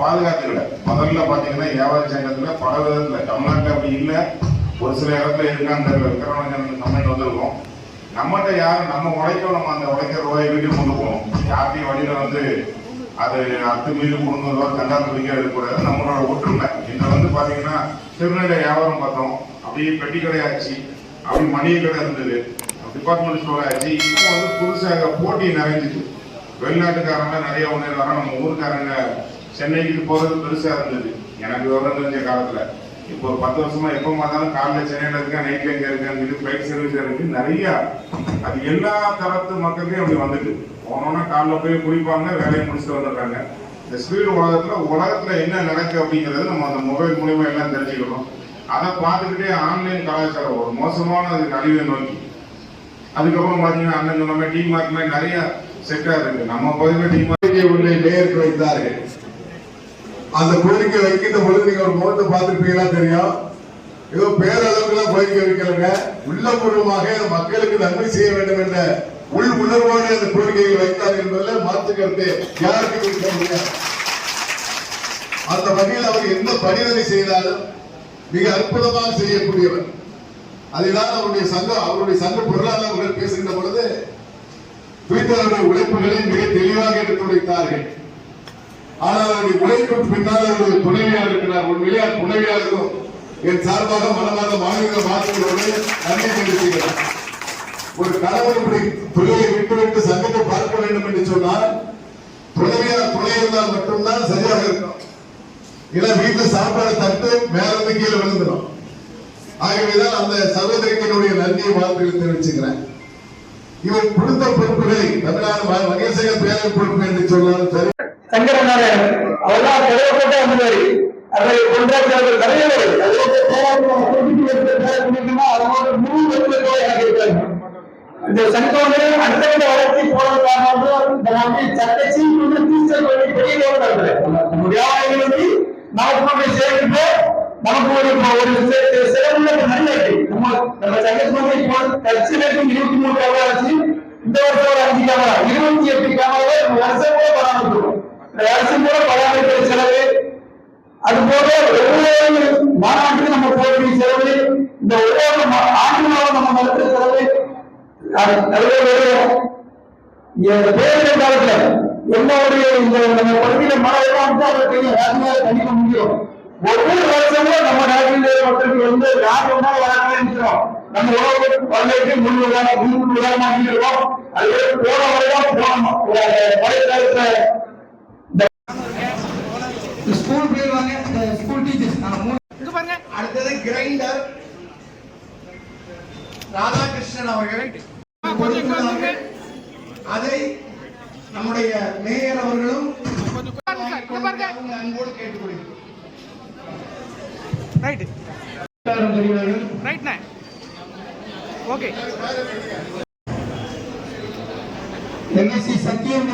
பாதுகாத்துக்கல. முதல்ல பாத்தீங்கன்னா வியாபார சங்கத்துல பல விதத்துல தமிழ்நாட்டில் அப்படி இல்லை, ஒரு சில இடத்துல இருக்காங்க இருக்கிறவங்க கம்ப்ளைண்ட் வந்திருக்கோம். நம்மகிட்ட யாரும் நம்ம உழைக்கும், நம்ம அந்த உழைக்கிற ரூபாய் வீட்டுக்கு கொண்டு போகணும். யார்ட்டையும் வழியில அது அத்துமீறி கொடுங்க கண்டால் பிடிக்க எடுக்கக்கூடாது. நம்மளோட ஒற்றுமை இங்க பாத்தீங்கன்னா திருநெல்வேலி வியாபாரம் பார்த்தோம், அப்படியே பெட்டி கடை ஆச்சு, அப்படி மளிகை கடை இருந்தது, டிபார்ட்மெண்ட் ஸ்டோர் ஆச்சு. இப்போ புதுசாக போட்டி நிறைஞ்சிச்சு. வெளிநாட்டுக்காரங்க நிறைய ஒன்று வர, நம்ம ஊருக்காரங்க சென்னைக்கு போறது பெருசா இருந்தது. எனக்கு விவரம் தெரிஞ்ச காலத்துல இப்போ ஒரு 10 வருஷமா எப்போ பார்த்தாலும் காலைல சென்னையில இருக்கேன், நைட்ல எங்க இருக்கேன், ஃபிளைட் சர்வீஸ் இருக்கு நிறைய. அது எல்லா தரத்து மக்களுக்கும் அப்படி வந்துட்டு போனோம்னா காலைல போய் குடிப்பாங்க, வேலையை முடிச்சுட்டு வந்துடுறாங்க. இந்த ஸ்பீடு உலகத்துல என்ன நடக்கு அப்படிங்கிறது நம்ம அந்த மொபைல் மூலியமா எல்லாம் தெரிஞ்சுக்கணும். அதை பார்த்துக்கிட்டே ஆன்லைன் கலாச்சாரம் ஒரு மோசமான அதுக்கு அழிவை நோக்கி. அதுக்கப்புறம் பாத்தீங்கன்னா அண்ணன் சொன்ன டீ மார்க்ல நிறைய செட்டா இருக்கு. நம்ம பகுதியில் டீ மார்க்கெட் உள்ளே நேருக்கு வைத்தார்கள். அந்த கோரிக்கை வைக்கின்ற பொழுது நீங்க ஒரு முகத்தை பார்த்துருப்பீங்களா தெரியும். ஏதோ பேரளவுக்குலாம் கோரிக்கை வைக்கலங்க, உள்ளபூர்வமாக மக்களுக்கு நன்மை செய்ய வேண்டும் என்ற உள் உணர்வோடு அந்த கோரிக்கைகள் வைத்தார் என்பதில் மாற்று கருத்து யாருக்கும் இருக்க முடியாது. அந்த வகையில் அவர் எந்த பணிதனை செய்தாலும் மிக அற்புதமாக செய்யக்கூடியவர். அதுதான் அவருடைய சங்க பொருளாளர்கள் பேசுகின்ற பொழுது வீட்டவருடைய உழைப்புகளை மிக தெளிவாக எடுத்து உழைத்தார்கள். ஆனால் அவருடைய உழைப்பு பின்னால் அவருடைய துணைவியார் இருக்கிறார். உண்மையிலே துணைவியாருக்கும் என் சார்பாக மனமாக மாநில மாற்றங்களோடு நன்மை தெரிவிக்கிறார். ஒரு கணவர் இப்படி தொழிலை விட்டுவிட்டு சங்கத்தை பார்க்க வேண்டும் என்று சொன்னால் துணைவியார் துணை இருந்தால் மட்டும்தான் சரியாக இருக்கும். இல்ல வீட்டில் சாப்பாடு தட்டு மேலிருந்து கீழே விழுந்துடும். ஆகவேதான் அந்த சகோதரிகளுடைய நன்றியை வாழ்த்துக்களை தெரிவிச்சுக்கிறேன். இவர் கொடுத்த பொறுப்புகளை தமிழ்நாடு மகேசக பேரவை பொறுப்பு என்று சொன்னாலும் சரி, சங்கரநாராயணன் அவெல்லாம் தெளிவப்பட்ட வந்தவர். அதை கொண்டாடுறவர்கள் நிறைய பேர் இந்த சங்கம் அடுத்த வளர்ச்சி போனதுக்காக சட்டை வியாபாரிகள் நமக்கு சேர்த்து நமக்கு ஒரு சிறப்புள்ள நல்ல நம்ம சங்கத்துக்கு கட்சிகளுக்கும் 23 கேமரா ஆச்சு. இந்த வருஷம் ஒரு 5 கேமரா 28 கேமராவை வருஷம் கூட பராமரிக்கிறோம். இந்த வருஷம் கூட பராமரிக்கிற செலவு, அது போக ஒவ்வொரு மாநாட்டுக்கு நம்ம போகிற செலவு, இந்த ஒவ்வொரு ஆண்டுகளும் நம்ம நடத்துற செலவு பேரிடர் காலத்துல என்னுடைய இந்த நம்ம பகுதியில மழை கணிக்க முடியும். ஒவ்வொரு வருஷமும் நம்ம நாட்டில் மக்களுக்கு லாபமா வளர்க்கிறோம். நம்ம உணவு பல்வேறு முன்னுதாரணம். அது போன வரைதான் மழை காலத்துல ஸ்கூல் போயிருவாங்க. ஸ்கூல் டீச்சர்ஸ் அடுத்தது கிரைண்டர் ராதாகிருஷ்ணன் அவர்கள் அதை நம்முடைய மேயர் அவர்களும் அன்போடு கேட்டுக்கொள்கிறோம். ஓகே. சத்தியம்